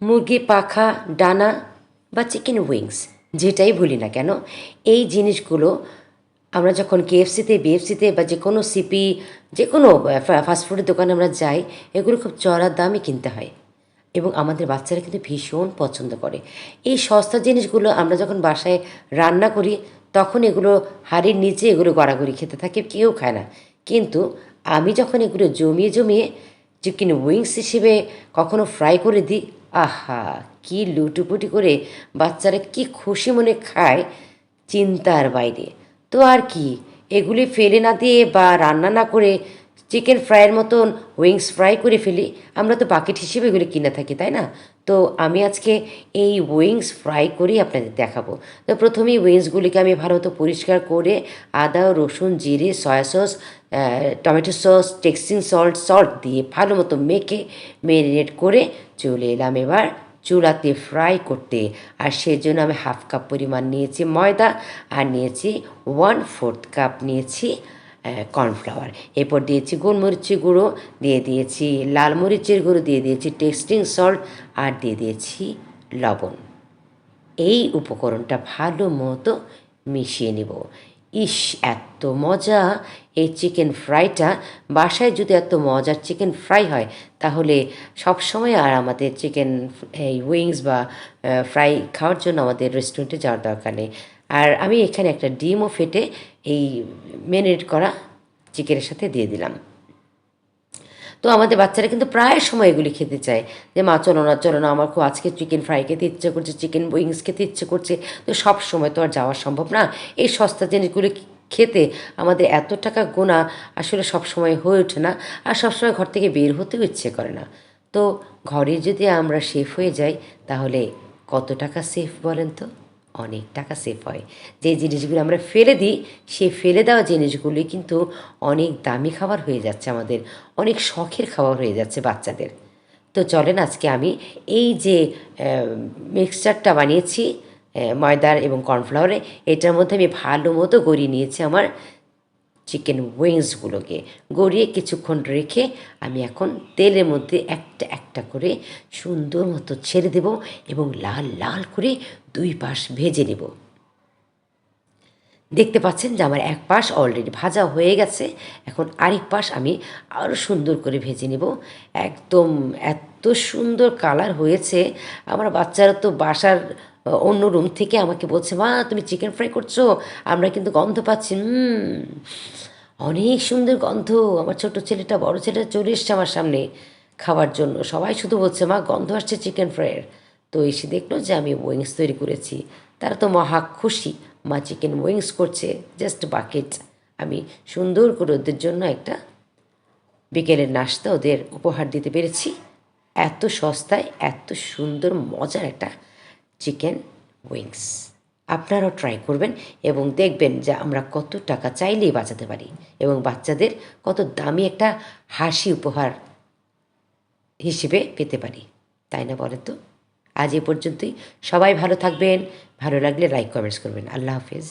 মুরগি পাখা, ডানা বা চিকেন উইংস যেটাই বলি না কেন, এই জিনিসগুলো আমরা যখন কেএফসিতে, বিএফসিতে বা যে কোনো সিপি, যে কোনো ফাস্টফুডের দোকানে আমরা যাই, এগুলো খুব চড়া দামে কিনতে হয় এবং আমাদের বাচ্চারা কিন্তু ভীষণ পছন্দ করে। এই সস্তা জিনিসগুলো আমরা যখন বাসায় রান্না করি, তখন এগুলো হাঁড়ির নিচে এগুলো গড়াগড়ি খেতে থাকে, কেউ খায় না। কিন্তু আমি যখন এগুলো জমিয়ে জমিয়ে চিকেন উইংস হিসেবে কখনো ফ্রাই করে দিই, আহা, কি লুটুপুটি করে বাচ্চারা কি খুশি মনে খায়, চিন্তার বাইরে। তো আর কি, এগুলি ফেলে না দিয়ে বা রান্না না করে চিকেন ফ্রাইয়ের মতন উইংস ফ্রাই করে ফেলি, আমরা তো বাকেট হিসেবে এগুলি কিনে থাকি, তাই না? তো আমি আজকে এই উইংস ফ্রাই করেই আপনাদের দেখাবো। তো প্রথমেই উইংসগুলিকে আমি ভালো মতো পরিষ্কার করে আদা, রসুন, জিরে, soya sauce, tomato sauce, texting salt দিয়ে ভালো মতো মেখে ম্যারিনেট করে চলে এলাম এবার চুলাতে ফ্রাই করতে। আর সেজন্য আমি হাফ কাপ পরিমাণ নিয়েছি ময়দা, আর নিয়েছি 1/4 কাপ নিয়েছি কর্নফ্লাওয়ার। এরপর দিয়েছি গোলমরিচের গুঁড়ো, দিয়ে দিয়েছি লাল মরিচের গুঁড়ো, দিয়ে দিয়েছি টেস্টিং সল্ট, আর দিয়ে দিয়েছি লবণ। এই উপকরণটা ভালো মতো মিশিয়ে নেব। ইস, এত মজা এই চিকেন ফ্রাইটা! বাসায় যদি এত মজার চিকেন ফ্রাই হয়, তাহলে সবসময় আর আমাদের চিকেন এই উইংস বা ফ্রাই খাওয়ার জন্য আমাদের রেস্টুরেন্টে যাওয়ার দরকার নেই। আর আমি এখানে একটা ডিমও ফেটে এই ম্যারিনেট করা চিকেনের সাথে দিয়ে দিলাম। তো আমাদের বাচ্চারা কিন্তু প্রায় সময় এগুলি খেতে চায়, যে মা চলো না, আমার খুব আজকে চিকেন ফ্রাই খেতে ইচ্ছে করছে, চিকেন উইংস খেতে ইচ্ছে করছে। তো সব সময় তো আর যাওয়া সম্ভব না এই সস্তা জিনিসগুলি খেতে। আমাদের এত টাকা গোনা আসলে সব সময় হয়ে ওঠে না, আর সবসময় ঘর থেকে বের হতেও ইচ্ছে করে না। তো ঘরে যদি আমরা সেফ হয়ে যাই, তাহলে কত টাকা সেফ বলেন তো? অনেক টাকা সেভ হয়। যে জিনিসগুলো আমরা ফেলে দিই, সেই ফেলে দেওয়া জিনিসগুলি কিন্তু অনেক দামি খাবার হয়ে যাচ্ছে, আমাদের অনেক শখের খাবার হয়ে যাচ্ছে বাচ্চাদের। তো চলেন আজকে আমি এই যে মিক্সচারটা বানিয়েছি ময়দার এবং কর্নফ্লাওয়ারে, এটার মধ্যে আমি ভালো মতো গড়িয়ে নিয়েছি আমার চিকেন উইংসগুলোকে। গড়িয়ে কিছুক্ষণ রেখে আমি এখন তেলের মধ্যে একটা একটা করে সুন্দর মতো ছেড়ে দেব এবং লাল লাল করে দুই পাশ ভেজে নেব। দেখতে পাচ্ছেন যে আমার এক পাশ অলরেডি ভাজা হয়ে গেছে। এখন আরেক পাশ আমি আরও সুন্দর করে ভেজে নেব। একদম এত সুন্দর কালার হয়েছে, আমার বাচ্চারা তো বাসার অন্য রুম থেকে আমাকে বলছে, মা তুমি চিকেন ফ্রাই করছো, আমরা কিন্তু গন্ধ পাচ্ছি। অনেক সুন্দর গন্ধ। আমার ছোট ছেলেটা, বড় ছেলেটা চলে এসছে আমার সামনে খাওয়ার জন্য। সবাই শুধু বলছে, মা গন্ধ আসছে চিকেন ফ্রাইয়ের। তো এসে দেখলো যে আমি উইংস তৈরি করেছি। তারা তো মহা খুশি, মা চিকেন উইংস করছে, জাস্ট বাকেট। আমি সুন্দর করে ওদের জন্য একটা বিকেলের নাস্তা ওদের উপহার দিতে পেরেছি। এত সস্তায় এত সুন্দর মজার একটা চিকেন উইংস। আপনারাও ট্রাই করবেন এবং দেখবেন যে আমরা কত টাকা চাইলেই বাঁচাতে পারি এবং বাচ্চাদের কত দামি একটা হাসি উপহার হিসেবে পেতে পারি, তাই না বলেন তো? আজ এ পর্যন্তই। সবাই ভালো থাকবেন। ভালো লাগলে লাইক কমেন্টস করবেন। আল্লাহ হাফেজ।